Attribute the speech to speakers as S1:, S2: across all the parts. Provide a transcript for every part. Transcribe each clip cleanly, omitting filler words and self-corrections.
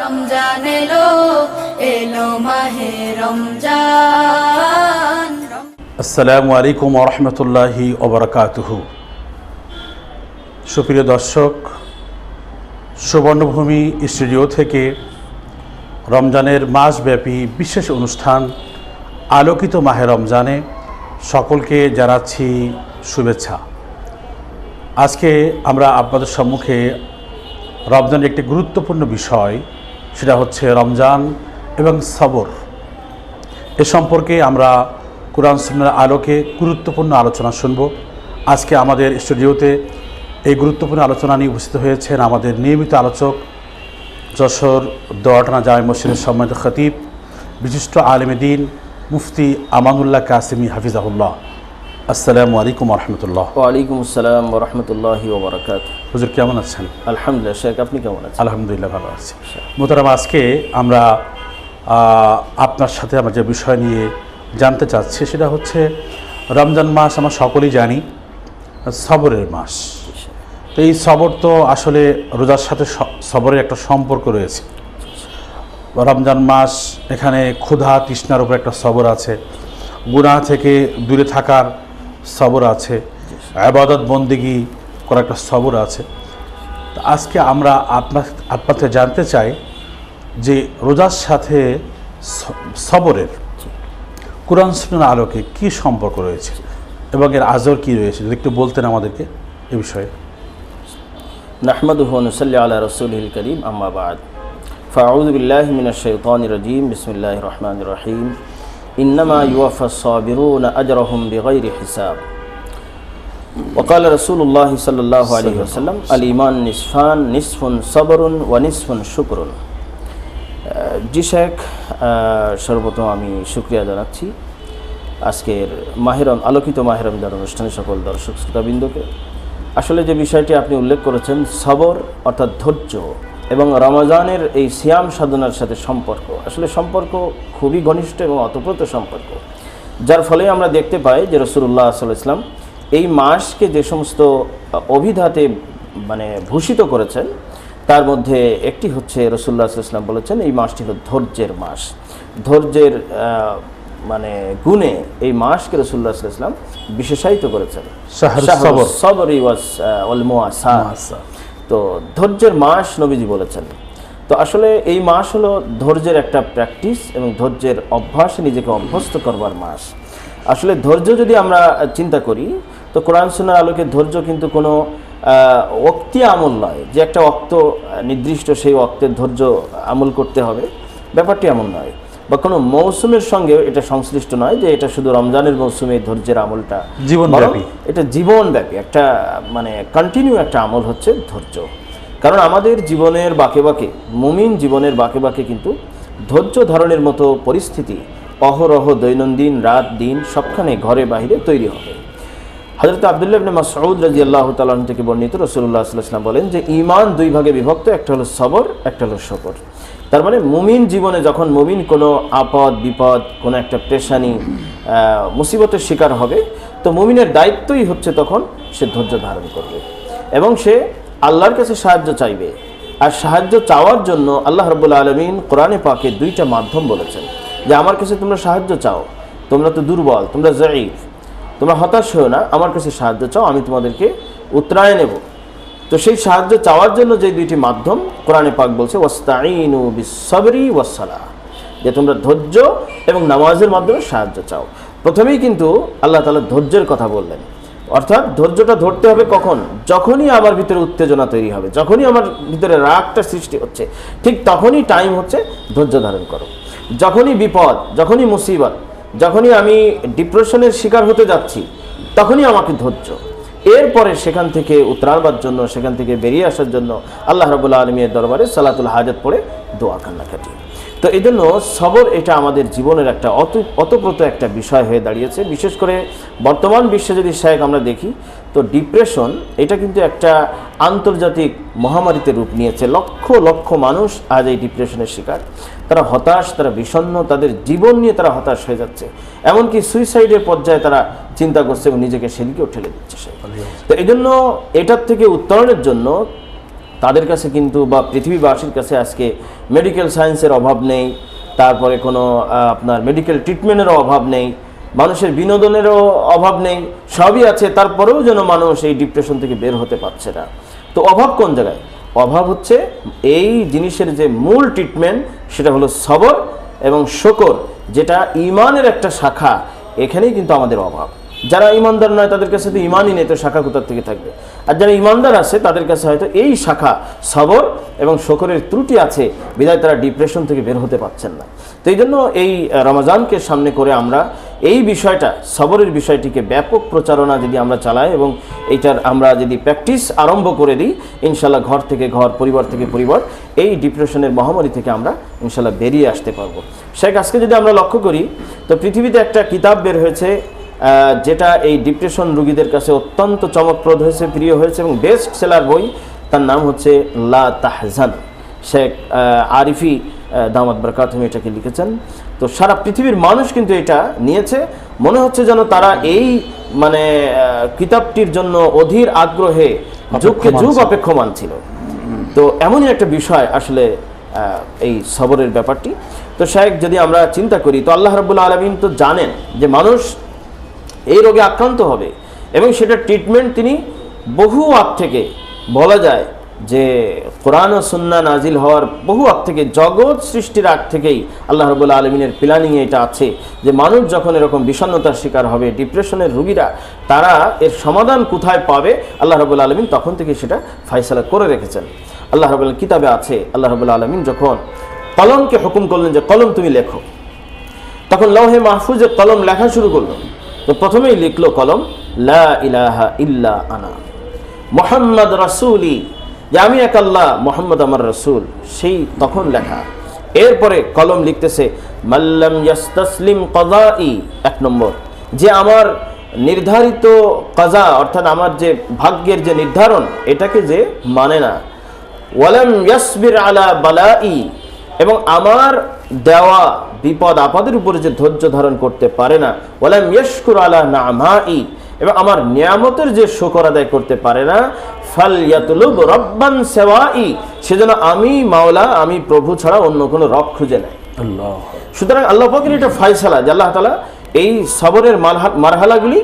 S1: রমজান এলো এলো মাহে রমজান।
S2: আসসালামু আলাইকুম ওয়া রাহমাতুল্লাহি ওয়া বারাকাতুহু। সুপ্রিয় দর্শক, সুবর্ণভূমি স্টুডিও থেকে রমজানের মাসব্যাপী বিশেষ অনুষ্ঠান আলোকিত মাহে রমজানে সকলকে জানাচ্ছি শুভেচ্ছা। আজকে আমরা আপনাদের সম্মুখে রমজানের একটি গুরুত্বপূর্ণ বিষয়, সেটা হচ্ছে রমজান এবং সবর। এ সম্পর্কে আমরা কোরআন সুন্নাহর আলোকে গুরুত্বপূর্ণ আলোচনা শুনব। আজকে আমাদের স্টুডিওতে এই গুরুত্বপূর্ণ আলোচনা নিয়ে উপস্থিত হয়েছেন আমাদের নিয়মিত আলোচক, যশোর দোয়াটানা জামে মসজিদের সম্মানিত খতিব, বিশিষ্ট আলেম দ্বীন মুফতি আমানুল্লাহ কাসিমি হাফিজাহুল্লাহ। আসসালামু আলাইকুম ওয়া রাহমাতুল্লাহ।
S3: ওয়ালাইকুম আসসালাম ওয়া রাহমাতুল্লাহি ওয়া বারাকাতুহু।
S2: হুজুর কেমন আছেন?
S3: আলহামদুলিল্লাহ শেখ, আপনি কেমন আছেন?
S2: আলহামদুলিল্লাহ ভালো আছি। মোহতারাম, আজকে আমরা আপনার সাথে আমরা যে বিষয় নিয়ে জানতে চাচ্ছি সেটা হচ্ছে রমজান মাস আমরা সকলেই জানি সবরের মাস। তো এই সবর তো আসলে রোজার সাথে সবরের একটা সম্পর্ক রয়েছে। রমজান মাস, এখানে ক্ষুধা তৃষ্ণার উপর একটা সবর আছে, গুনাহ থেকে দূরে থাকার সবর আছে, ইবাদত বন্দেগী করার একটা সবর আছে। তো আজকে আমরা আপনাকে জানতে চাই যে রোজার সাথে সবরের কোরআন সুন্নাহর আলোকে কি সম্পর্ক রয়েছে এবং এর আজর কি রয়েছে, যদি একটু বলতেন আমাদেরকে এ বিষয়ে।
S3: নাহমাদুহু ওয়া নুসাল্লি আলা রাসূলিল কারীম, আম্মা বা'দ। ফাআউযু বিল্লাহি মিনাশ শাইতানির রাজীম। বিসমিল্লাহির রহমানির রহিম। ইন্নামা ইউওয়াফাস সাবিরুনা আজরাহুম বিগাইরি হিসাব। وقال رسول الله صلى الله عليه وسلم الإيمان نصفان نصف صبر ونصف شكر। জি শেখ, সর্বপ্রথম আমি শুকরিয়া জানাচ্ছি আজকের আলোকিত মাহে রমজান অনুষ্ঠানে সকল দর্শক শ্রোতাবৃন্দকে। আসলে যে বিষয়টি আপনি উল্লেখ করেছেন, সবর অর্থাৎ ধৈর্য এবং রমজানের এই সিয়াম সাধনার সাথে সম্পর্ক, আসলে সম্পর্ক খুবই ঘনিষ্ঠ এবং অতপ্রত সম্পর্ক, যার ফলে আমরা দেখতে পাই যে রাসূলুল্লাহ সাল্লাল্লাহু আলাইহি ওয়াসাল্লাম এই মাসকে যে সমস্ত অভিধাতে ভূষিত করেছেন, তার মধ্যে একটি হচ্ছে রাসূলুল্লাহ সাল্লাল্লাহু আলাইহি ওয়াসাল্লাম বলেছেন এই মাসটি হলো ধৈর্যের মাস। ধৈর্যের গুণে এই মাসকে রাসূলুল্লাহ সাল্লাল্লাহু আলাইহি ওয়াসাল্লাম বিশেষায়িত করেছেন। সবরি ওয়াল মুআসা, তো ধৈর্যের মাস নবীজি বলেছেন। তো আসলে এই মাস হলো ধৈর্যের একটা প্র্যাকটিস এবং ধৈর্যের অভ্যাসে নিজেকে অভ্যস্ত করবার মাস। আসলে ধৈর্য যদি আমরা চিন্তা করি, তো কোরআন সুন্নাহর আলোকে ধৈর্য কিন্তু কোনো ওক্তি আমল নয় যে একটা ওক্ত নির্দিষ্ট সেই ওক্তের ধৈর্য আমল করতে হবে, ব্যাপারটি এমন নয়। বা কোনো মৌসুমের সঙ্গে এটা সংশ্লিষ্ট নয় যে এটা শুধু রমজানের মৌসুমে ধৈর্যের আমলটা জীবনব্যাপী, এটা জীবনব্যাপী একটা কন্টিনিউ একটা আমল হচ্ছে ধৈর্য। কারণ আমাদের জীবনের বাঁকে বাঁকে, মুমিন জীবনের বাঁকে বাঁকে কিন্তু ধৈর্য ধারণের মতো পরিস্থিতি অহরহ দৈনন্দিন রাত দিন সবখানে ঘরে বাহিরে তৈরি হবে। হযরত আব্দুল্লাহ ইবনে মাসউদ রাদিয়াল্লাহু তাআলা আনহু থেকে বর্ণিত, রাসূলুল্লাহ সাল্লাল্লাহু আলাইহি ওয়াসাল্লাম বলেন যে ঈমান দুই ভাগে বিভক্ত, একটা হলো সবর, একটা হলো শুকর। তার মানে মুমিন জীবনে যখন মুমিন কোনো আপদ বিপদ, কোনো একটা পেরেশানি মুসিবতের শিকার হবে, তো মুমিনের দায়িত্বই হচ্ছে তখন সে ধৈর্য ধারণ করবে এবং সে আল্লাহর কাছে সাহায্য চাইবে। আর সাহায্য চাওয়ার জন্য আল্লাহ রাব্বুল আলামিন কোরআনে পাকে দুইটা মাধ্যম বলেছেন যে আমার কাছে তোমরা সাহায্য চাও, তোমরা তো দুর্বল, তোমরা যায়ীফ, তোমরা হতাশ হও না, আমার কাছে সাহায্য চাও, আমি তোমাদেরকে উতরায় নেব। তো সেই সাহায্য চাওয়ার জন্য যে দুইটি মাধ্যম কোরআনে পাক বলছে, ওয়াস্তাঈনু বিস-সাবরি ওয়াস-সালাহ, যে তোমরা ধৈর্য এবং নামাজের মাধ্যমে সাহায্য চাও। প্রথমেই কিন্তু আল্লাহ তাআলা ধৈর্যের কথা বললেন, অর্থাৎ ধৈর্যটা ধরতে হবে কখন? যখনই আমার ভিতরে উত্তেজনা তৈরি হবে, যখনই আমার ভিতরে রাগটা সৃষ্টি হচ্ছে, ঠিক তখনই টাইম হচ্ছে ধৈর্য ধারণ করো। যখনই বিপদ, যখনই মুসিবত, যখনই আমি ডিপ্রেশনের শিকার হতে যাচ্ছি, তখনই আমাকে ধৈর্য। এরপরে সেখান থেকে উতরাবার জন্য, সেখান থেকে বেরিয়ে আসার জন্য আল্লাহ রাব্বুল আলামিনের দরবারে সালাতুল হাজাত পড়ে দোয়া কান্নাকাটি। তো এই জন্য সবর এটা আমাদের জীবনের একটা অতপ্রত একটা বিষয় হয়ে দাঁড়িয়েছে। বিশেষ করে বর্তমান বিশ্বে যদি শেখ আমরা দেখি, তো ডিপ্রেশন এটা কিন্তু একটা আন্তর্জাতিক মহামারীতে রূপ নিয়েছে। লক্ষ লক্ষ মানুষ আজ এই ডিপ্রেশনের শিকার। তারা হতাশ, তারা বিষণ্ণ, তাদের জীবন নিয়ে তারা হতাশ হয়ে যাচ্ছে, এমনকি সুইসাইডের পর্যায়ে তারা চিন্তা করছে এবং নিজেকে সেদিকেও ঠেলে দিচ্ছে। তো এই জন্য এটার থেকে উত্তরণের জন্য তাদের কাছে কিন্তু বা পৃথিবীবাসীর কাছে আজকে মেডিকেল সায়েন্সের অভাব নেই, তারপরে কোনো আপনার মেডিকেল ট্রিটমেন্টেরও অভাব নেই, মানুষের বিনোদনেরও অভাব নেই, সবই আছে, তারপরেও যেন মানুষ এই ডিপ্রেশন থেকে বের হতে পারছে না। তো অভাব কোন জায়গায়? অভাব হচ্ছে এই জিনিসের যে মূল ট্রিটমেন্ট সেটা হলো সবর এবং শুকর, যেটা ঈমানের একটা শাখা, এখানেই কিন্তু আমাদের অভাব। যারা ইমানদার নয় তাদের কাছে তো ইমানই নেই, তো শাখা কোথার থেকে থাকবে? আর যারা ইমানদার আছে তাদের কাছে হয়তো এই শাখা সবর এবং শুকরের ত্রুটি আছে, বিধায় তারা ডিপ্রেশন থেকে বের হতে পারছেন না। তো এই জন্য এই রমজানকে সামনে করে আমরা এই বিষয়টা, সবরের বিষয়টিকে ব্যাপক প্রচারণা যদি আমরা চালাই এবং এইটার আমরা যদি প্র্যাকটিস আরম্ভ করে দিই, ইনশাল্লাহ ঘর থেকে ঘর, পরিবার থেকে পরিবার, এই ডিপ্রেশনের মহামারী থেকে আমরা ইনশাল্লাহ বেরিয়ে আসতে পারবো। শেখ, আজকে যদি আমরা লক্ষ্য করি তো পৃথিবীতে একটা কিতাব বের হয়েছে যেটা এই ডিপ্রেশন রোগীদের কাছে অত্যন্ত চমকপ্রদ হয়েছে, প্রিয় হয়েছে এবং বেস্ট সেলার বই। তার নাম হচ্ছে লা তাহজান। শেখ আরিফি দামাত বরকাতুহু এটাকে লিখেছেন। তো সারা পৃথিবীর মানুষ কিন্তু এটা নিয়েছে, মনে হচ্ছে যেন তারা এই মানে কিতাবটির জন্য অধীর আগ্রহে যুগকে যুগ অপেক্ষমান ছিল। তো এমনই একটা বিষয় আসলে এই সবরের ব্যাপারটি। তো শেখ, যদি আমরা চিন্তা করি তো আল্লাহ রাব্বুল আলামিন তো জানেন যে মানুষ এই রোগে আক্রান্ত হবে এবং সেটা ট্রিটমেন্ট তিনি বহু আগ থেকে, বলা যায় যে কোরআন ও সুন্নাহ নাজিল হওয়ার বহু আগ থেকে, জগৎ সৃষ্টির আগ থেকেই আল্লাহ রাব্বুল আলামিনের প্ল্যানিংয়ে এটা আছে যে মানুষ যখন এরকম বিষণ্ণতার শিকার হবে, ডিপ্রেশনের রোগীরা, তারা এর সমাধান কোথায় পাবে আল্লাহ রাব্বুল আলামিন তখন থেকে সেটা ফায়সালা করে রেখেছেন। আল্লাহ রাব্বুল কিতাবে আছে, আল্লাহ রাব্বুল আলামিন যখন কলমকে হুকুম করলেন যে কলম তুমি লেখো, তখন লৌহে মাহফুজে কলম লেখা শুরু করলো। তো প্রথমেই লিখলো কলম লা ইলাহা ইল্লা আনা মুহাম্মদ রাসূলি, যে আমি এক আল্লাহ, মুহাম্মদ আমার রাসূল, সেই তখন লেখা। এরপরে কলম লিখতেছে মাল্লাম ইয়াস্তাসলিম কাযাই, এক নম্বর, যে আমার নির্ধারিত কাজা অর্থাৎ আমার যে ভাগ্যের যে নির্ধারণ এটাকে যে মানে না, ওয়ালাম ইয়াসবির আলা বালাই, এবং আমার দেওয়া বিপদ আপদের উপরে যে ধৈর্য ধারণ করতে পারে না, ওয়ালাম ইয়াশকুর আলা নামাই, এবং আমার নিয়ামতের যে শুকর আদায় করতে পারে না, ফালইয়াতলুব রাব্বান সাওয়াই, সেজন্য আমি মাওলা, আমি প্রভু ছাড়া অন্য কোনো রব খুঁজে নেয়।
S2: আল্লাহ।
S3: সুতরাং আল্লাহ পাকের এটা ফয়সালা যে আল্লাহ তাআলা এই সবরের মারহালাগুলি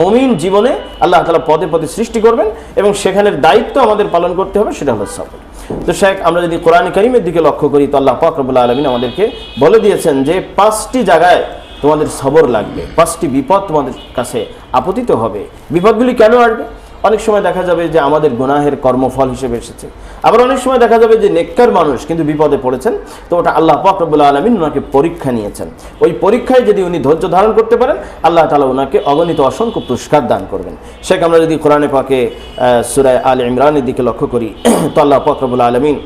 S3: মুমিন জীবনে আল্লাহ তাআলা পদে পদে সৃষ্টি করবেন এবং সেখানের দায়িত্ব আমাদের পালন করতে হবে, সেটা হলো সবর। তো শেখ, আমরা যদি কোরআন কারীমের দিকে লক্ষ্য করি তো আল্লাহ পাক রব্বুল আলামিন আমাদেরকে বলে দিয়েছেন যে 5টি জায়গায় তোমাদের সবর লাগবে, 5টি বিপদ তোমাদের কাছে আপতিত হবে। বিপদগুলি কেন আসবে? অনেক সময় দেখা যাবে যে আমাদের গুনাহের কর্মফল হিসেবে এসেছে, আবার অনেক সময় দেখা যাবে যে নেককার মানুষ কিন্তু বিপদে পড়েছেন, তো ওটা আল্লাহ পাক রব্বুল আলামিন ওনাকে পরীক্ষা নিয়েছেন। ওই পরীক্ষায় যদি উনি ধৈর্য ধারণ করতে পারেন, আল্লাহ তাআলা ওনাকে অগণিত অসংখ্য পুরস্কার দান করবেন। শেখ, আমরা যদি কোরআনে পাকে সূরা আলে ইমরানের দিকে লক্ষ্য করি তো আল্লাহ পাক রব্বুল আলামিন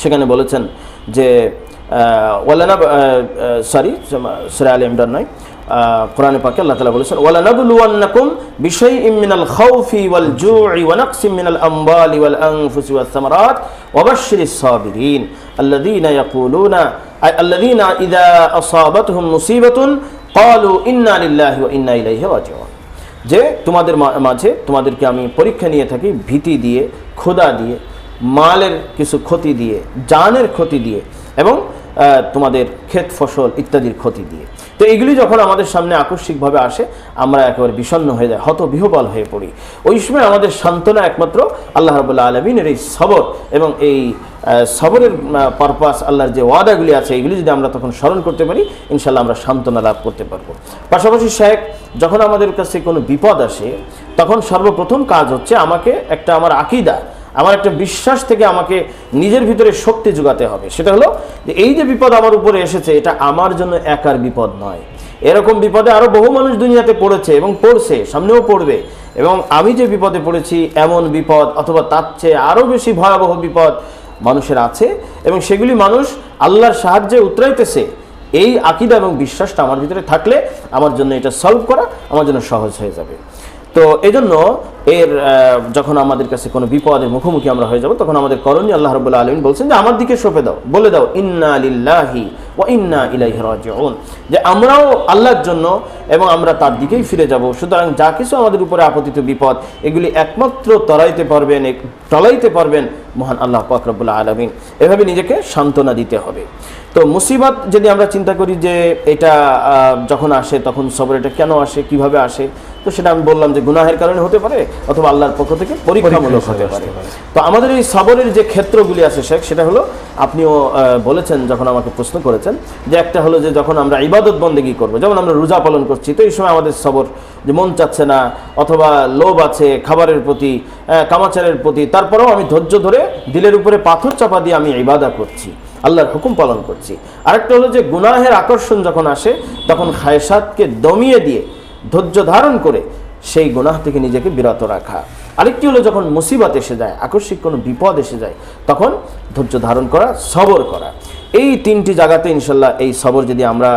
S3: সেখানে বলেছেন যে সূরা আলে ইমরান নয়, কোরআনে পাকে আল্লাহ তাআলা বলেছেন ওয়ালানাবলুওয়ান্নাকুম বিশাইইম মিনাল খাউফি ওয়াল জু'i ওয়া নাকসিম মিনাল আমওয়ালি ওয়াল আনফুসি ওয়াস সামারাত ওয়া বাশশিরিস সাবিরিন আল্লাযীনা ইযা আসাবাতহুম মুসিবাতুন ক্বালু ইন্না লিল্লাহি ওয়া ইন্না ইলাইহি রাজিউন। যে তোমাদের মাঝে তোমাদেরকে আমি পরীক্ষা নিয়ে থাকি ভীতি দিয়ে, ক্ষুধা দিয়ে, মালের কিছু ক্ষতি দিয়ে, জানের ক্ষতি দিয়ে এবং তোমাদের ক্ষেত ফসল ইত্যাদির ক্ষতি দিয়ে। তো এগুলি যখন আমাদের সামনে আকস্মিকভাবে আসে, আমরা একেবারে বিষণ্ণ হয়ে যাই, হতবিহ্বল হয়ে পড়ি। ওই সময় আমাদের সান্ত্বনা একমাত্র আল্লাহ রাব্বুল আলামিনের এই সবর এবং এই সবরের পারপাস, আল্লাহর যে ওয়াদাগুলি আছে এগুলি যদি আমরা তখন স্মরণ করতে পারি, ইনশাআল্লাহ আমরা সান্ত্বনা লাভ করতে পারবো। পাশাপাশি শেখ, যখন আমাদের কাছে কোনো বিপদ আসে তখন সর্বপ্রথম কাজ হচ্ছে আমাকে একটা আমার আকীদা, আমার একটা বিশ্বাস থেকে আমাকে নিজের ভিতরে শক্তি যোগাতে হবে। সেটা হলো যে এই যে বিপদ আমার উপরে এসেছে এটা আমার জন্য একার বিপদ নয়, এরকম বিপদে আরো বহু মানুষ দুনিয়াতে পড়েছে এবং পড়ছে, সামনেও পড়বে, এবং আমি যে বিপদে পড়েছি এমন বিপদ অথবা তার চেয়ে আরো বেশি ভয়াবহ বিপদ মানুষের আছে এবং সেগুলি মানুষ আল্লাহর সাহায্যে উতরাইতেছে। এই আকীদা এবং বিশ্বাসটা আমার ভিতরে থাকলে আমার জন্য এটা সলভ করা আমার জন্য সহজ হয়ে যাবে। তো এই জন্য যখন আমাদের কাছে কোনো বিপদের মুখোমুখি আমরা হয়ে যাব তখন আমাদের করণীয়, আল্লাহ রাব্বুল আলামিন বলছেন যে আমার দিকে সঁপে দাও, বলে দাও ইন্না লিল্লাহি ওয়া ইন্না ইলাইহি রাজিউন, যে আমরাও আল্লাহর জন্য এবং আমরা তার দিকেই ফিরে যাব। সুতরাং যা কিছু আমাদের উপরে আপতিত বিপদ, এগুলি একমাত্র টলাইতে পারবেন মহান আল্লাহ পাক রব্বুল আলামিন। এভাবে নিজেকে সান্ত্বনা দিতে হবে। তো মুসিবত যদি আমরা চিন্তা করি যে এটা যখন আসে তখন সবর এটা কেন আসে, কিভাবে আসে, তো সেটা আমি বললাম যে গুনাহের কারণে হতে পারে অথবা আল্লাহর পক্ষ থেকে পরীক্ষামূলক হতে পারে। তো আমাদের এই সবরের যে ক্ষেত্রগুলি আছে শেখ, সেটা হলো আপনিও বলেছেন যখন আমাকে প্রশ্ন করেছেন, যে একটা হলো যে যখন আমরা ইবাদত বন্দেগী করবো, যেমন আমরা রোজা পালন করছি, তো এই সময় আমাদের সবর, যে মন চাচ্ছে না অথবা লোভ আছে খাবারের প্রতি, কামাচারের প্রতি, তারপরেও আমি ধৈর্য ধরে দিলের উপরে পাথর চাপা দিয়ে আমি ইবাদত করছি, আল্লাহর হুকুম পালন করছি। আরেকটা হলো যে গুনাহের আকর্ষণ যখন আসে তখন খায়সাতকে দমিয়ে দিয়ে ধৈর্য ধারণ করে সেই গুনাহ থেকে নিজেকে বিরত রাখা। আরেকটি হলো যখন মুসিবত এসে যায়, আকস্মিক কোনো বিপদ এসে যায়, তখন ধৈর্য ধারণ করা, সবর করা। এই তিনটি জায়গাতে ইনশাল্লাহ এই সবর যদি আমরা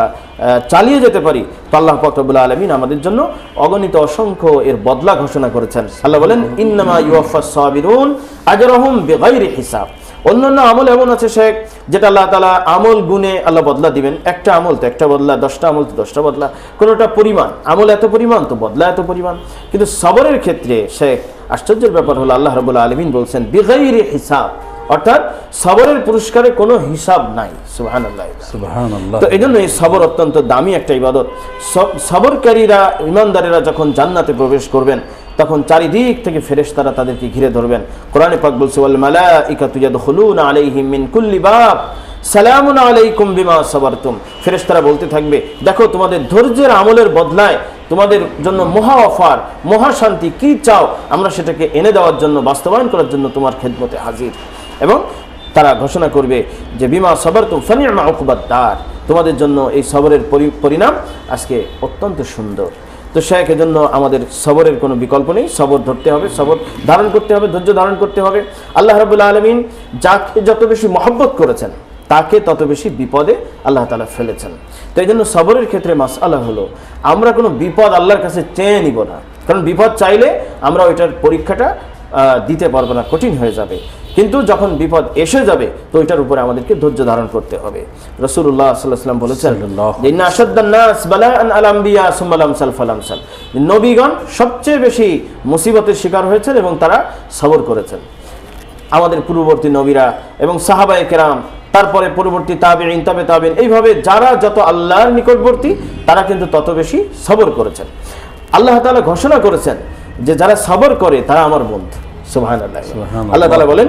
S3: চালিয়ে যেতে পারি, তো আল্লাহ পাক রব্বুল আলামিন আমাদের জন্য অগণিত অসংখ্য এর বদলা ঘোষণা করেছেন। আল্লাহ বলেন, ইন্নামা ইউওয়াফাস সাবিরুন আজরাহুম বিগাইরি হিসাব। অন্যান্য আমল এমন আছে শেখ, যেটা আল্লাহ তাআলা আমল গুণে আল্লাহ বদলা দিবেন। একটা আমল তো একটা বদলা, 10টা আমল তো 10টা বদলা, কোনোটা পরিমাণ, আমল এত পরিমাণ তো বদলা এত পরিমাণ। কিন্তু সবরের ক্ষেত্রে শেখ আশ্চর্যের ব্যাপার হলো আল্লাহ রাব্বুল আলামিন বলছেন বিগাইরি হিসাব, অর্থাৎ সবরের পুরস্কারে কোনো হিসাব নাই। সুবহানাল্লাহ, সুবহানাল্লাহ। তো এই জন্য এই সবর অত্যন্ত দামি একটা ইবাদত। সবরকারীরা, ইমানদারেরা যখন জান্নাতে প্রবেশ করবেন তখন চারিদিক থেকে ফেরেশতারা তাদেরকে ঘিরে ধরবেন। কোরআনে পাক বলছে, ওয়াল মালাইকাতু ইয়াদখুলুনা আলাইহিম মিন কুল্লি বাব সালামুন আলাইকুম বিমা সাবারতুম। ফেরেশতারা বলতে থাকবে, দেখো তোমাদের ধৈর্যের আমলের বদলায় তোমাদের জন্য মহা অফার, মহা শান্তি, কি চাও আমরা সেটাকে এনে দেওয়ার জন্য, বাস্তবায়ন করার জন্য তোমার খেদমতে হাজির। এবং তারা ঘোষণা করবে যে বিমা সাবারতুম ফানি'মা উকবাদ দার, তোমাদের জন্য এই সবরের পরিণাম আজকে অত্যন্ত সুন্দর। তো শেখ, এজন্য আমাদের সবরের কোনো বিকল্প নেই, সবর ধরতে হবে, সবর ধারণ করতে হবে, ধৈর্য ধারণ করতে হবে। আল্লাহ রাব্বুল আলামিন যাকে যত বেশি মহব্বত করেছেন তাকে তত বেশি বিপদে আল্লাহ তাআলা ফেলেছেন। তো এই জন্য সবরের ক্ষেত্রে মাসআলা হলো আমরা কোনো বিপদ আল্লাহর কাছে চেয়ে নিব না, কারণ বিপদ চাইলে আমরা ওইটার পরীক্ষাটা দিতে পারবো না, কঠিন হয়ে যাবে। কিন্তু যখন বিপদ এসে যাবে তো ওইটার উপরে আমাদেরকে ধৈর্য ধারণ করতে হবে। রাসূলুল্লাহ সাল্লাল্লাহু আলাইহি ওয়াসাল্লাম বলেছেন, ইন্না আশাদ্দান নাস বালাআন আল আমবিয়া সুম্মা আল আমসাল ফাল আমসাল, নবীগণ সবচেয়ে বেশি মুসিবতের শিকার হয়েছেন এবং তারা সবর করেছেন। আমাদের পূর্ববর্তী নবীরা এবং সাহাবায়ে কেরাম, তারপরে পরবর্তী তাবেঈন, তাবে তাবেঈন, এইভাবে যারা যত আল্লাহর নিকটবর্তী তারা কিন্তু তত বেশি সবর করেছেন। আল্লাহ তাআলা ঘোষণা করেছেন যে যারা সবর করে তারা আমার বন্ধু। সুবহানাল্লাহ। আল্লাহ তাআলা বলেন,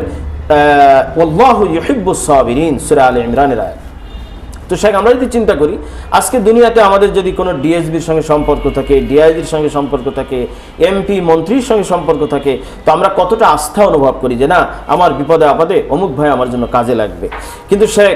S3: ওয়াল্লাহু ইউহিব্বুস সাবিরিন, সূরা আলে ইমরানের আয়াত। তো শেখ, আমরা যদি চিন্তা করি আজকে দুনিয়াতে আমাদের যদি কোনো ডিএসবির সঙ্গে সম্পর্ক থাকে, ডিআইজির সঙ্গে সম্পর্ক থাকে, এমপি মন্ত্রীর সঙ্গে সম্পর্ক থাকে, তো আমরা কতটা আস্থা অনুভব করি যে না, আমার বিপদে আপদে অমুক ভাই আমার জন্য কাজে লাগবে। কিন্তু শেখ,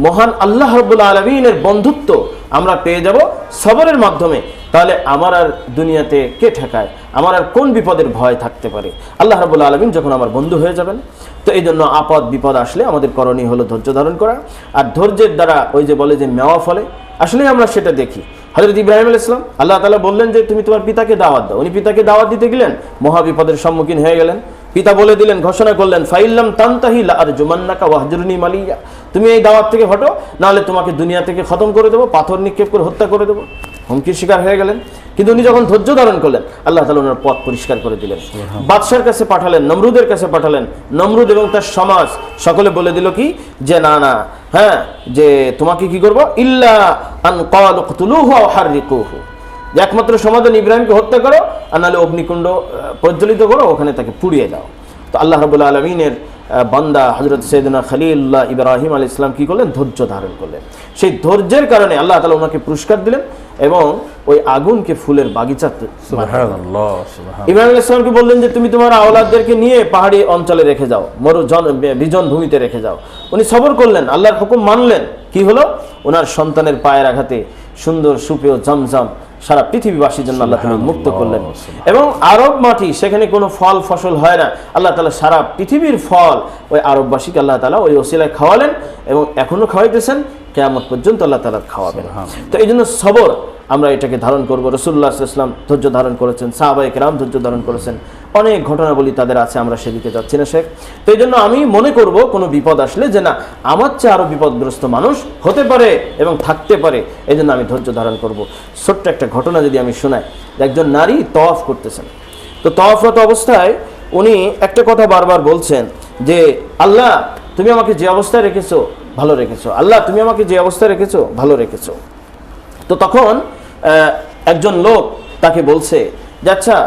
S3: মহান আল্লাহ রাব্বুল আলামিনের বন্ধুত্ব আমরা পেয়ে যাব সবরের মাধ্যমে। তাহলে আমার আর দুনিয়াতে কে ঠেকায়, আমার আর কোন বিপদের ভয় থাকতে পারে? আল্লাহ রাব্বুল আলামিন যখন আমার বন্ধু হয়ে যাবেন। তো এই জন্য আপদ বিপদ আসলে আমাদের করণীয় হলো ধৈর্য ধারণ করা। আর ধৈর্যের দ্বারা ওই যে বলে যে মেওয়া ফলে, আসলে আমরা সেটা দেখি। হযরত ইব্রাহিম আলাইহিস সালাম, আল্লাহ তাআলা বললেন যে তুমি তোমার পিতাকে দাওয়াত দাও। উনি পিতাকে দাওয়াত দিতে গেলেন, মহা বিপদের সম্মুখীন হয়ে গেলেন। পিতা বলে দিলেন, ঘোষণা করলেন, ফাইল্লাম তানতাহি লা আরজুমান্নাকা ওয়াহজুরনি মালিয়া, তুমি এই দাওয়াত থেকে হটো, নাহলে তোমাকে দুনিয়া থেকে খতম করে দেবো, পাথর নিক্ষেপ করে হত্যা করে দেবো। হুমকির শিকার হয়ে গেলেন। কিন্তু উনি যখন ধৈর্য ধারণ করলেন, আল্লাহ তাআলা ওনার পথ পরিষ্কার করে দিলেন। বাদশার কাছে পাঠালেন, নমরুদের কাছে পাঠালেন। নমরুদ এবং তার সমাজ সকলে বলে দিল কি যে না না, হ্যাঁ, যে তোমাকে কি করবো, ইল্লা আন ক্বালু ইকতুলুহু আও হাররিকুহু, যে একমাত্র সমাধান ইব্রাহিমকে হত্যা করো, আর নাহলে অগ্নিকুণ্ড প্রজ্বলিত করো, ওখানে তাকে পুড়িয়ে দাও। তো আল্লাহ রাব্বুল আলামিনের বান্দা হযরত সাইয়েদনা খলিলুল্লাহ ইব্রাহিম আলাইহিস সালাম কি করলেন, ধৈর্য ধারণ করলেন। সেই ধৈর্যের কারণে আল্লাহ তাআলা ওনাকে পুরস্কার দিলেন এবং ওই আগুনকে ফুলের বাগিচাতে, সুবহানাল্লাহ, সুবহানাল্লাহ, ইব্রাহিম আলাইহিস সালামকে বললেন যে তুমি তোমার আওলাদদেরকে নিয়ে পাহাড়ি অঞ্চলে রেখে যাও, বিজন ভূমিতে রেখে যাও। উনি সবর করলেন, আল্লাহর হুকুম মানলেন। কি হলো, ওনার সন্তানের পায়ের আঘাতে সুন্দর সুপেয় জমজম সারা পৃথিবীবাসীর জন্য আল্লাহ তাআলা মুক্ত করলেন। এবং আরব মাটি, সেখানে কোনো ফল ফসল হয় না, আল্লাহ তাআলা সারা পৃথিবীর ফল ওই আরববাসীকে আল্লাহ তাআলা ওই ওসিলায় খাওয়ালেন এবং এখনো খাওয়াইতেছেন, কিয়ামত পর্যন্ত আল্লাহ তাআলা খাওয়াবেন। তো এই জন্য সবর আমরা এটাকে ধারণ করব। রাসূলুল্লাহ সাল্লাল্লাহু আলাইহি ওয়াসাল্লাম ধৈর্য ধারণ করেছেন, সাহাবায়ে কেরাম ধৈর্য ধারণ করেছেন, অনেক ঘটনাবলী তাদের আছে, আমরা সেদিকে যাচ্ছি না শেখ। তো এই জন্য আমি মনে করব কোনো বিপদ আসলে যে না, আমার চেয়ে আরও বিপদগ্রস্ত মানুষ হতে পারে এবং থাকতে পারে, এই জন্য আমি ধৈর্য ধারণ করব। ছোট্ট একটা ঘটনা যদি আমি শোনাই, একজন নারী তওয়াফ করতেছেন। তো তওয়াফরত অবস্থায় উনি একটা কথা বারবার বলছেন যে আল্লাহ তুমি আমাকে যে অবস্থায় রেখেছো ভালো রেখেছো, আল্লাহ তুমি আমাকে যে অবস্থায় রেখেছো ভালো রেখেছো। তো তখন একজন লোক তাকে বলছে যে আচ্ছা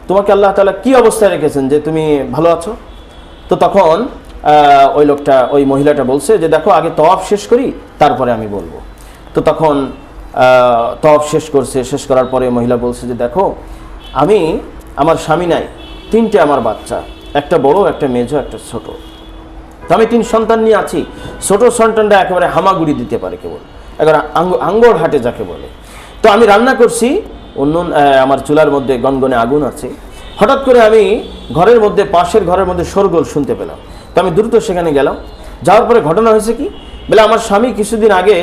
S3: তোমাকে আল্লাহ তাআলা কি অবস্থায় রেখেছেন যে তুমি ভালো আছো? তো তখন ওই মহিলাটা বলছে যে দেখো আগে তওয়াফ শেষ করি তারপরে আমি বলবো। তো তখন তওয়াফ শেষ করছে, শেষ করার পরে মহিলা বলছে যে দেখো আমার স্বামী নাই, 3টে আমার বাচ্চা, একটা বড়, একটা মেজো, একটা ছোট। তো আমি 3 সন্তান নিয়ে আছি। ছোট সন্তানটা একেবারে হামাগুড়ি দিতে পারে, কেবল একেবারে আঙ্গর হাটে যাকে বলে। তো আমি রান্না করছি, আমার চুলার মধ্যে গনগনে আগুন আছে। হঠাৎ করে আমি ঘরের মধ্যে, পাশের ঘরের মধ্যে শোরগোল শুনতে পেলাম। তো আমি দ্রুত সেখানে গেলাম। যাওয়ার পরে ঘটনা হয়েছে কি, বলে আমার স্বামী কিছুদিন আগে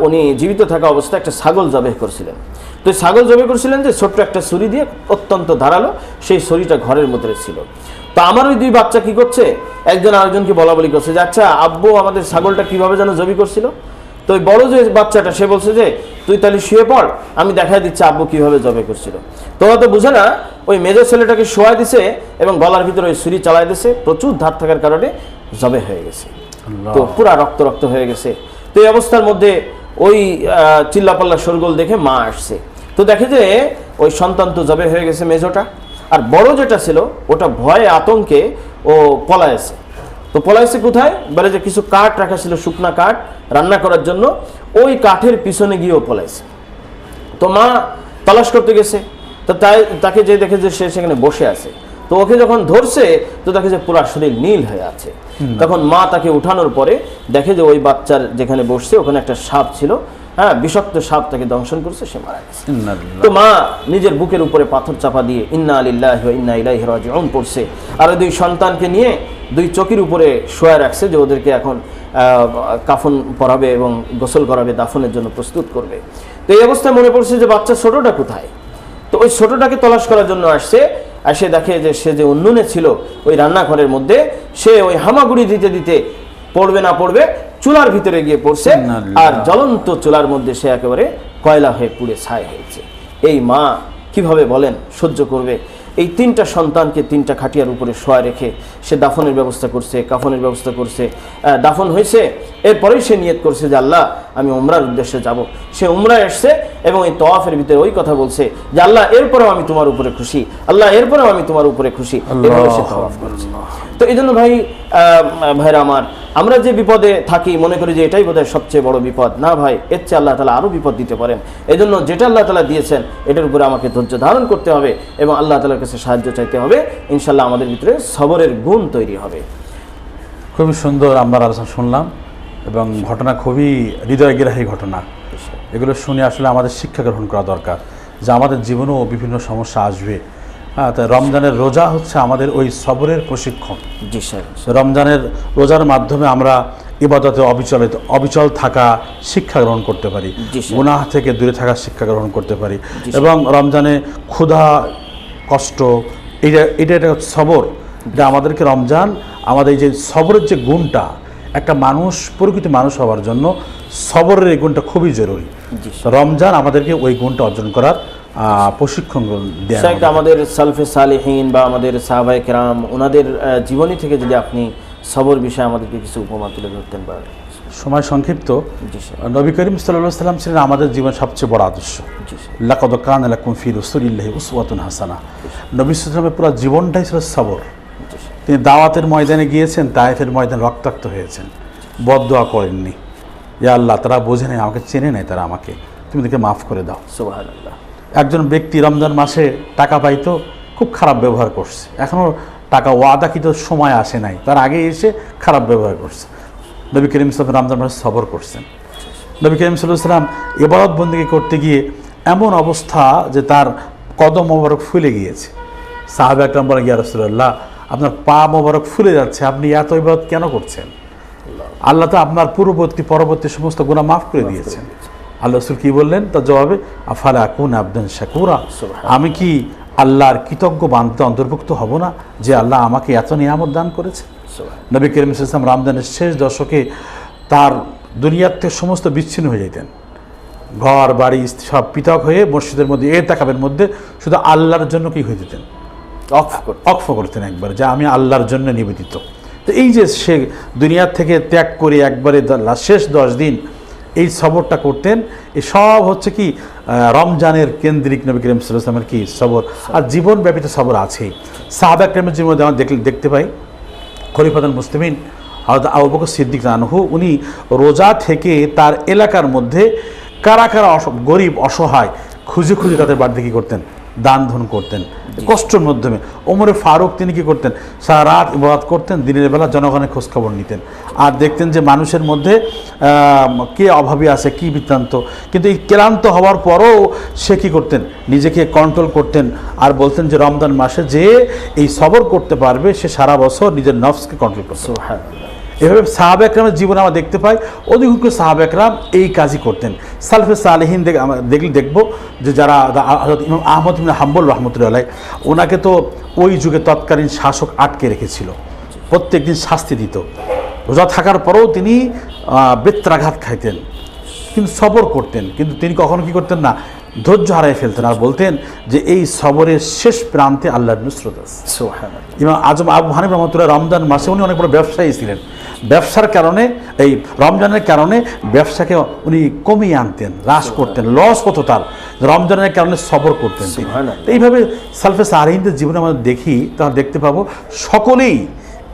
S3: উনি জীবিত থাকা অবস্থায় একটা ছাগল জবাই করছিলেন। তো ছাগল জবাই করছিলেন যে ছোট্ট একটা ছুরি দিয়ে, অত্যন্ত ধারালো, সেই ছুরিটা ঘরের মধ্যে ছিল। তো আমার ওই 2 বাচ্চা কি করছে, একজন আরেকজনকে বলা বলি করছে যে আচ্ছা আব্বু আমাদের ছাগলটা কিভাবে যেন জবাই করছিল। তো ওই বড় যে বাচ্চাটা সে বলছে যে তুই তাহলে শুয়ে পড়, আমি দেখাই দিচ্ছি আব্বু কিভাবে জবাই করছিল। তোমরা তো বুঝে না, ওই মেজর ছেলেটাকে শোয়া দিছে এবং গলার ভিতরে ওই ছুরি চালাই দিছে, প্রচুর ধার থাকার কারণে জবাই হয়ে গেছে। তো পুরা রক্ত রক্ত হয়ে গেছে। তো এই অবস্থার মধ্যে ওই চিল্লাপাল্লা শোরগোল দেখে মা আসছে। তো দেখে যে ওই সন্তান তো জবাই হয়ে গেছে মেজোটা, আর বড় যেটা ছিল ওটা ভয়ে আতঙ্কে ও পলায়েছে। তো পলাইছে কোথায়, বলে যে কিছু কাঠ রাখা ছিল, শুকনা কাঠ রান্না করার জন্য, ওই কাঠের পিছনে গিয়েও পলাইছে। তো মা তালাশ করতে গেছে। তো তাকে যে দেখে যে সে সেখানে বসে আছে। তো ওকে যখন ধরছে তো দেখে যে পুরা শরীর নীল হয়ে আছে। তখন মা তাকে উঠানোর পরে দেখে যে ওই বাচ্চার যেখানে বসছে ওখানে একটা সাপ ছিল, হ্যাঁ, বিষাক্ত সাপ তাকে দংশন করছে, সে মারা গেছে। তো মা নিজের বুকের উপরে পাথর চাপা দিয়ে ইন্না লিল্লাহি ওয়া ইন্না ইলাইহি রাজিউন পড়ছে, আর ওই 2 সন্তানকে নিয়ে 2 চকির উপরে শোয়া রাখছে যে ওদেরকে এখন কাফন পরাবে এবং গোসল করাবে, দাফনের জন্য প্রস্তুত করবে। তো এই অবস্থায় মনে পড়ছে যে বাচ্চা ছোটটা কোথায়। তো ওই ছোটটাকে তলাশ করার জন্য আসছে, আর সে দেখে যে সে যে উন্নুনে ছিল ওই রান্নাঘরের মধ্যে, সে ওই হামাগুড়ি দিতে দিতে পড়বে না পড়বে চুলার ভিতরে গিয়ে পড়ছে, আর জ্বলন্ত চুলার মধ্যে সে একেবারে কয়লা হয়ে পুড়ে ছাই হয়েছে। এই মা কিভাবে বলেন সহ্য করবে? এই 3টা সন্তানকে 3টা খাটিয়ার উপরে শোয়া রেখে সে দাফনের ব্যবস্থা করছে, কাফনের ব্যবস্থা করছে। দাফন হয়েছে, এরপরেই সে নিয়ত করছে যে আল্লাহ আমি উমরার উদ্দেশ্যে যাব। সে উমরায় আসছে এবং এই তওয়াফের ভিতরে ওই কথা বলছে যে আল্লাহ এরপরেও আমি তোমার উপরে খুশি, আল্লাহ এরপরেও আমি তোমার উপরে খুশি, এভাবে সে তওয়াফ করছে। তো এই জন্য ভাইরা আমার, আমরা যে বিপদে থাকি মনে করি যে এটাই বোধহয় সবচেয়ে বড় বিপদ। না ভাই, এর চেয়ে আল্লাহ তাআলা আরও বিপদ দিতে পারেন। এই জন্য যেটা আল্লাহ তাআলা দিয়েছেন এটার উপরে আমাকে ধৈর্য ধারণ করতে হবে এবং আল্লাহ তাআলার কাছে সাহায্য চাইতে হবে। ইনশাআল্লাহ আমাদের ভিতরে সবরের গুণ তৈরি হবে।
S2: খুবই সুন্দর আমরা আলোচনা শুনলাম এবং ঘটনা খুবই হৃদয়গ্রাহী ঘটনা। এগুলো শুনে আসলে আমাদের শিক্ষা গ্রহণ করা দরকার যে আমাদের জীবনেও বিভিন্ন সমস্যা আসবে। হ্যাঁ, তাই রমজানের রোজা হচ্ছে আমাদের ওই সবরের প্রশিক্ষণ।
S3: জি স্যার।
S2: রমজানের রোজার মাধ্যমে আমরা ইবাদতে অবিচল থাকা শিক্ষা গ্রহণ করতে পারি, গুনাহ থেকে দূরে থাকার শিক্ষা গ্রহণ করতে পারি এবং রমজানে ক্ষুধা কষ্ট এটা একটা সবর, এটা আমাদেরকে রমজান আমাদের এই যে সবরের যে গুণটা, একটা মানুষ প্রকৃত মানুষ হওয়ার জন্য সবরের এই গুণটা খুবই জরুরি। রমজান আমাদেরকে ওই গুণটা অর্জন করার প্রশিক্ষণ দেয়।
S3: আমাদের সালফে সালেহিন বা আমাদের সাহাবায়ে কেরাম ওনাদের জীবনী থেকে যদি আপনি সবর বিষয়ে আমাদেরকে কিছু উপমা তুলে ধরতেন। বা
S2: সময় সংক্ষিপ্ত, নবী করিম সাল্লাল্লাহু আলাইহি ওয়াসাল্লাম ছিলেন আমাদের জীবনের সবচেয়ে বড় আদর্শ। লাকাদ কানা লাকুম ফি রাসূলিল্লাহি উসওয়াতুন হাসানা। নবী সাল্লাল্লাহু আলাইহি ওয়াসাল্লামের পুরো জীবনটাই ছিল সবর। তিনি দাওয়াতের ময়দানে গিয়েছেন, তায়েফের ময়দানে রক্তাক্ত হয়েছেন, বদদোয়া করেননি, ইয়া আল্লাহ তারা বোঝে নাই, আমাকে চেনে নাই, তারা আমাকে তুমি তাদেরকে মাফ করে দাও।
S3: সুবহানাল্লাহ। একজন
S2: ব্যক্তি রমজান মাসে টাকা পাইতো, খুব খারাপ ব্যবহার করছে, এখনও টাকা ওয়াদাকৃত সময় আসে নাই, তার আগে এসে খারাপ ব্যবহার করছে। নবী করিম সাল্লাল্লাহু রমজান মাসে সবর করছেন। নবী করিম সাল্লাল্লাহু আলাইহি ওয়াসাল্লাম ইবাদত বন্দেগী করতে গিয়ে এমন অবস্থা যে তার কদম মোবারক ফুলে গিয়েছে। সাহাবা একরাম বলেন, ইয়া রাসূলুল্লাহ আপনার পা মোবারক ফুলে যাচ্ছে, আপনি এত ইবাদত কেন করছেন? আল্লাহ তো আপনার পরবর্তী সমস্ত গুনাহ মাফ করে দিয়েছেন। আল্লাহ রাসূল কি বললেন? তার জবাবে, আফালা আকুন আবদান শাকুরা, আমি কি আল্লাহর কৃতজ্ঞ বান্দার অন্তর্ভুক্ত হব না যে আল্লাহ আমাকে এত নিয়ামত দান করেছে। নবী করিম সাল্লাল্লাহু আলাইহি ওয়াসাল্লাম রমজানের শেষ দশকে তার দুনিয়ার থেকে সমস্ত বিচ্ছিন্ন হয়ে যেতেন, ঘর বাড়ি সব পৃথক হয়ে মসজিদের মধ্যে এতেকাফের মধ্যে শুধু আল্লাহর জন্য কি হয়ে যেতেন, অক্ফ করতেন একবার, যে আমি আল্লাহর জন্য নিবেদিত। তো এই যে সে দুনিয়ার থেকে ত্যাগ করে একবারে শেষ 10 দিন এই সবরটা করতেন, এই সব হচ্ছে কি রমজানের কেন্দ্রিক নবী করিম সাল্লাল্লাহু আলাইহি ওয়াসাল্লামের কি সবর। আর জীবনব্যাপী তো সবর আছেই। সাহাবা একরামের জীবনে আমরা দেখতে পাই খলিফাতুল মুসলিমিন হযরত আবু বকর সিদ্দিক আনহু, উনি রোজা থেকে তার এলাকার মধ্যে কারা কারা গরিব অসহায় খুঁজে খুঁজে তাদের বাড়িতে কী করতেন, দান ধন করতেন কষ্টের মাধ্যমে। ওমরে ফারুক তিনি কী করতেন, সারা রাত ইবাদত করতেন, দিনের বেলা জনগণের খোঁজখবর নিতেন, আর দেখতেন যে মানুষের মধ্যে কে অভাবী আছে, কী বৃত্তান্ত। কিন্তু এই ক্লান্ত হওয়ার পরও সে কী করতেন, নিজেকে কন্ট্রোল করতেন, আর বলতেন যে রমজান মাসে যে এই সবর করতে পারবে সে সারা বছর নিজের নফসকে কন্ট্রোল করতে পারবে। এভাবে সাহাবা একরামের জীবনে আমরা দেখতে পাই অধিকাংশ সাহাবা একরাম এই কাজই করতেন। সালফে সালেহিন দেখলে দেখব যে যারা ইমাম আহমদ ইবনে হাম্বল রাহমাতুল্লাহ আলাইহি, ওনাকে তো ওই যুগে তৎকালীন শাসক আটকে রেখেছিল, প্রত্যেক দিন শাস্তি দিত। রোজা থাকার পরেও তিনি বেত্রাঘাত খাইতেন, কিন্তু সবর করতেন। কিন্তু তিনি কখনো কী করতেন না, ধৈর্য হারাই ফেলতেন, আর বলতেন যে এই সবরের শেষ প্রান্তে আল্লাহর নুসরত আছে। ইমাম আজম আবু হানিফা রাহমাতুল্লাহ রমজান মাসে উনি অনেক বড় ব্যবসায়ী ছিলেন, ব্যবসার কারণে এই রমজানের কারণে ব্যবসাকে উনি কমিয়ে আনতেন, হ্রাস করতেন, লস হতো তার, রমজানের কারণে সবর করতেন। এইভাবে সালফে সালেহিনদের জীবনে আমরা দেখি, তারা দেখতে পাবো সকলেই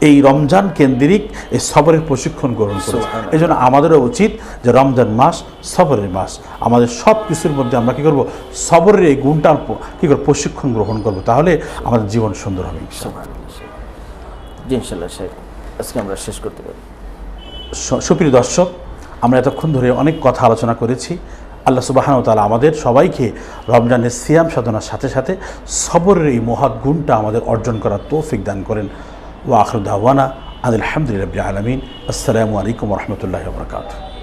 S2: এই রমজান কেন্দ্রিক এই সবরের প্রশিক্ষণ গ্রহণ করে। এই জন্য আমাদেরও উচিত যে রমজান মাস সবরের মাস, আমাদের সব কিছুর মধ্যে আমরা কী করবো, সবরের এই গুণটার কী করবো, প্রশিক্ষণ গ্রহণ করবো, তাহলে আমাদের জীবন সুন্দর হবে
S3: ইনশাআল্লাহ। আজকে আমরা শেষ করতে পারি।
S2: সুপ্রিয় দর্শক, আমরা এতক্ষণ ধরে অনেক কথা আলোচনা করেছি। আল্লাহ সুবহানাহু ওয়া তাআলা আমাদের সবাইকে রমজানের সিয়াম সাধনার সাথে সাথে সবরের এই মহৎ গুণটা আমাদের অর্জন করার তৌফিক দান করেন। ওয়া আখিরু দাওয়ানা আলহামদুলিল্লাহি রাব্বিল আলামিন। আসসালামু আলাইকুম ওয়া রাহমাতুল্লাহি ওয়া বারাকাতুহু।